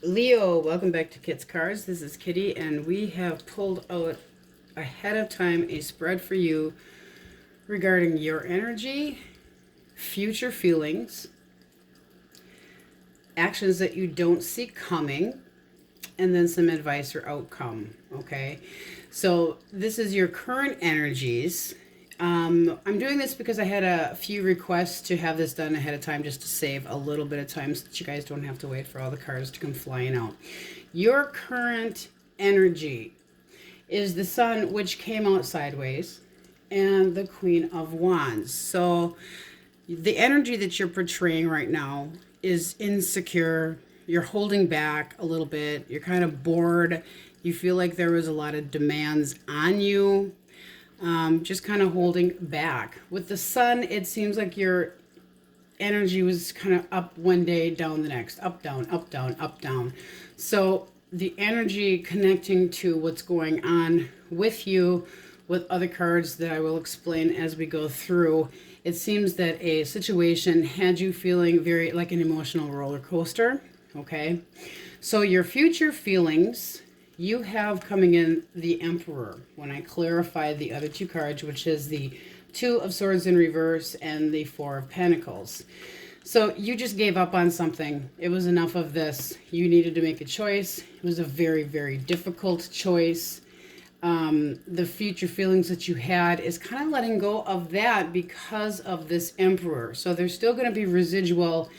Leo, welcome back to Kit's Cards. This is Kitty, and we have pulled out ahead of time a spread for you regarding your energy, future feelings, actions that you don't see coming, and then some advice or outcome, okay? So this is your current energies. I'm doing this because I had a few requests to have this done ahead of time just to save a little bit of time so that you guys don't have to wait for all the cards to come flying out. Your current energy is the Sun, which came out sideways, and the Queen of Wands. So the energy that you're portraying right now is insecure. You're holding back a little bit. You're kind of bored. You feel like there was a lot of demands on you. Just kind of holding back. With the Sun, it seems like your energy was kind of up one day, down the next, up, down, up, down, up, down. So the energy connecting to what's going on with you, with other cards that I will explain as we go through, it seems that a situation had you feeling very like an emotional roller coaster, okay? So your future feelings, you have coming in the Emperor when I clarify the other two cards, which is the Two of Swords in reverse and the Four of Pentacles. So you just gave up on something. It was enough of this. You needed to make a choice. It was a very, very difficult choice. The future feelings that you had is kind of letting go of that because of this Emperor. So there's still going to be residual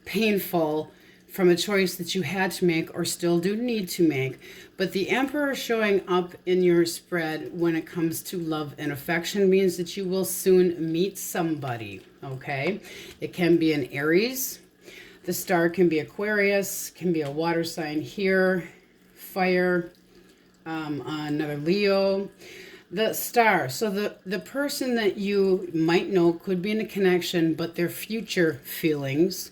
painful from a choice that you had to make or still do need to make. But the Emperor showing up in your spread when it comes to love and affection means that you will soon meet somebody, okay? It can be an Aries. The star can be Aquarius, can be a water sign here, fire, another Leo. The star, so the person that you might know could be in a connection, but their future feelings,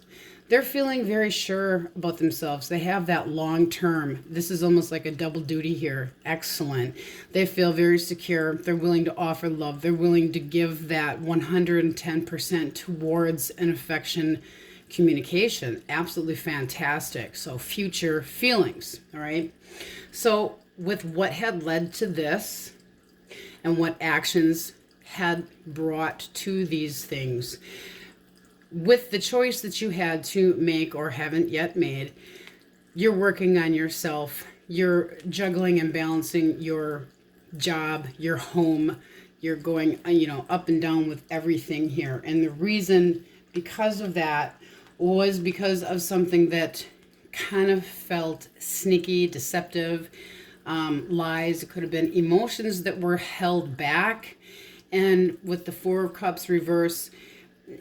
they're feeling very sure about themselves. They have that long term. This is almost like a double duty here. Excellent. They feel very secure. They're willing to offer love. They're willing to give that 110% towards an affection communication. Absolutely fantastic. So future feelings, all right? So with what had led to this and what actions had brought to these things, with the choice that you had to make or haven't yet made, you're working on yourself. You're juggling and balancing your job, your home. You're going, up and down with everything here. And the reason because of that was because of something that kind of felt sneaky, deceptive, lies. It could have been emotions that were held back. And with the Four of Cups reverse,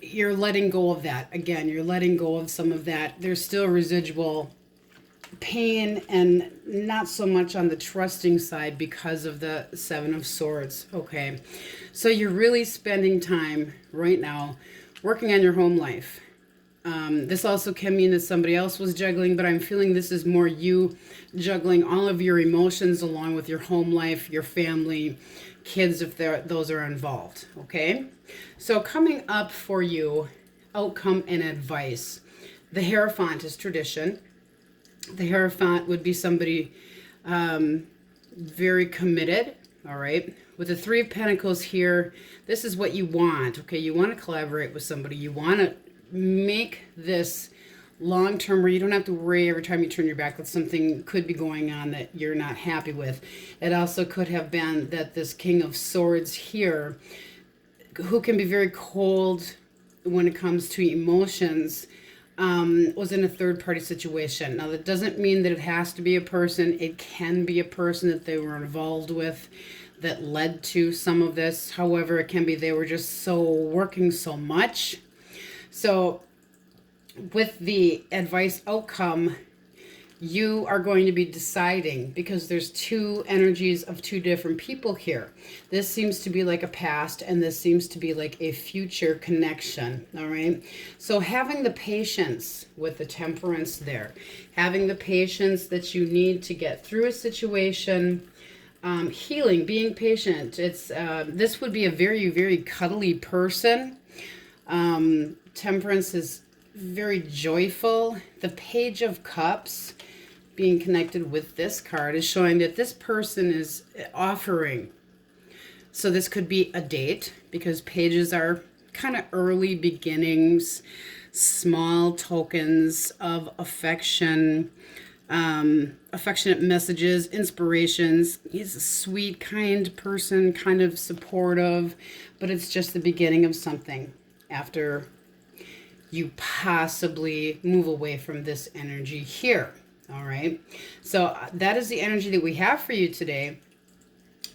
you're letting go of that. Again, you're letting go of some of that. There's still residual pain and not so much on the trusting side because of the Seven of Swords. Okay, so you're really spending time right now working on your home life. This also can mean that somebody else was juggling, but I'm feeling this is more you juggling all of your emotions along with your home life, your family, kids, if those are involved, okay? So coming up for you, outcome and advice. The Hierophant is tradition. The Hierophant would be somebody very committed, all right? With the Three of Pentacles here, this is what you want, okay? You want to collaborate with somebody. You want to make this long-term where you don't have to worry every time you turn your back that something could be going on that you're not happy with. It also could have been that this King of Swords here, who can be very cold when it comes to emotions, was in a third-party situation. Now, that doesn't mean that it has to be a person. It can be a person that they were involved with that led to some of this. However, it can be they were just so working so much. So with the advice outcome, you are going to be deciding because there's two energies of two different people here. This seems to be like a past and this seems to be like a future connection, all right? So having the patience with the Temperance there, having the patience that you need to get through a situation, healing, being patient. It's this would be a very, very cuddly person. Temperance is very joyful. The Page of Cups being connected with this card is showing that this person is offering. So this could be a date, because pages are kind of early beginnings, small tokens of affection, affectionate messages, inspirations. He's a sweet, kind person, kind of supportive, but it's just the beginning of something after you possibly move away from this energy here. All right. So that is the energy that we have for you today.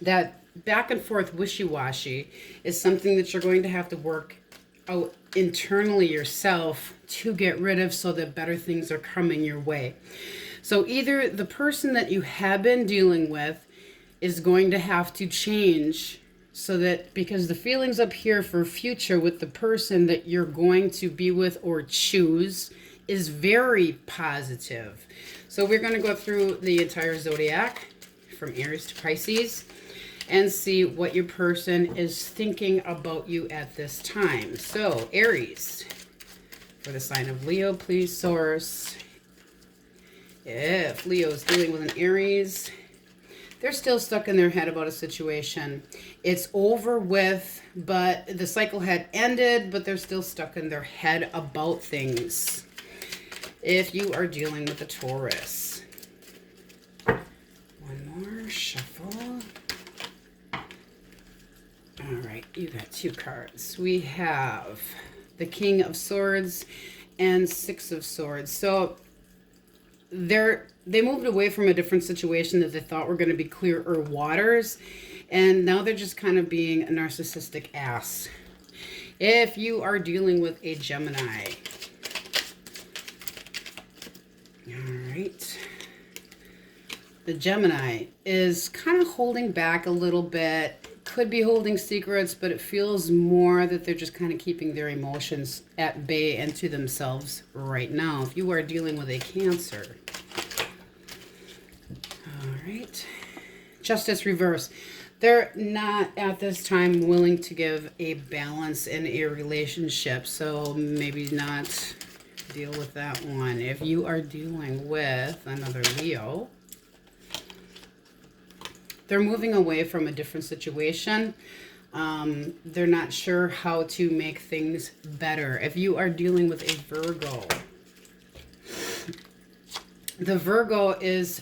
That back and forth wishy-washy is something that you're going to have to work out internally yourself to get rid of, so that better things are coming your way. So either the person that you have been dealing with is going to have to change, so that, because the feelings up here for future with the person that you're going to be with or choose is very positive. So we're going to go through the entire zodiac from Aries to Pisces and see what your person is thinking about you at this time. So Aries, for the sign of Leo, please source. If Leo is dealing with an Aries, they're still stuck in their head about a situation. It's over with, but the cycle had ended, but they're still stuck in their head about things. If you are dealing with a Taurus, one more shuffle. All right, you got two cards. We have the King of Swords and Six of Swords. So they moved away from a different situation that they thought were going to be clearer waters, and now they're just kind of being a narcissistic ass. If you are dealing with a Gemini, all right, the Gemini is kind of holding back a little bit, could be holding secrets, but it feels more that they're just kind of keeping their emotions at bay and to themselves right now. If you are dealing with a Cancer, all right, Justice reverse. They're not at this time willing to give a balance in a relationship, so maybe not deal with that one. If you are dealing with another Leo, they're moving away from a different situation. They're not sure how to make things better. If you are dealing with a Virgo, the Virgo is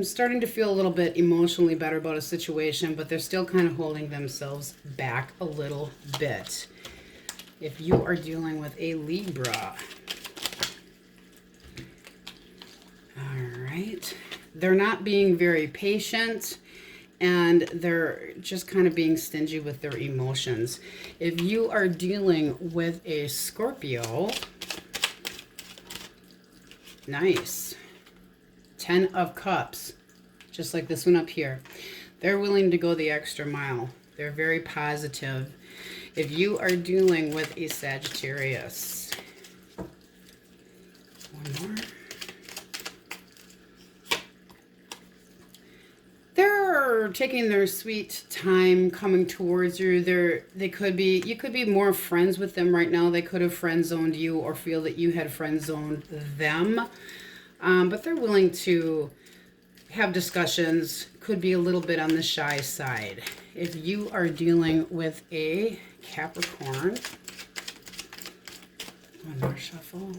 starting to feel a little bit emotionally better about a situation, but they're still kind of holding themselves back a little bit. If you are dealing with a Libra, all right, they're not being very patient, and they're just kind of being stingy with their emotions. If you are dealing with a Scorpio, nice. 10 of Cups, just like this one up here. They're willing to go the extra mile. They're very positive. If you are dealing with a Sagittarius, one more. They're taking their sweet time coming towards you. You could be more friends with them right now. They could have friend zoned you or feel that you had friend zoned them. But they're willing to have discussions. Could be a little bit on the shy side. If you are dealing with a Capricorn, one more shuffle.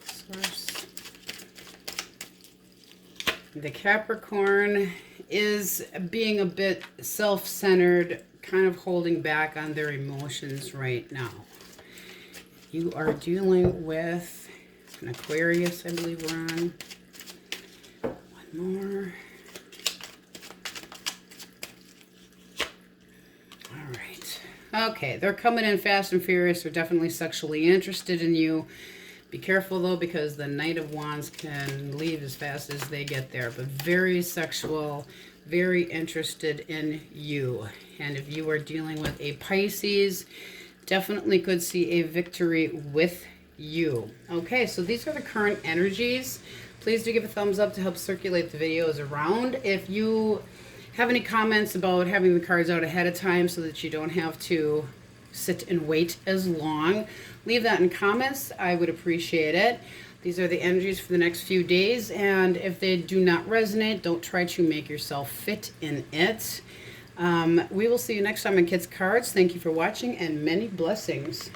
Source. The Capricorn is being a bit self-centered, kind of holding back on their emotions right now. You are dealing with an Aquarius, I believe we're on. One more. All right. Okay, they're coming in fast and furious. They're definitely sexually interested in you. Be careful, though, because the Knight of Wands can leave as fast as they get there. But very sexual, very interested in you. And if you are dealing with a Pisces, definitely could see a victory with you. Okay, so these are the current energies. Please do give a thumbs up to help circulate the videos around. If you have any comments about having the cards out ahead of time so that you don't have to sit and wait as long, leave that in comments. I would appreciate it. These are the energies for the next few days, and if they do not resonate, don't try to make yourself fit in it. We will see you next time on Kids Cards. Thank you for watching, and many blessings.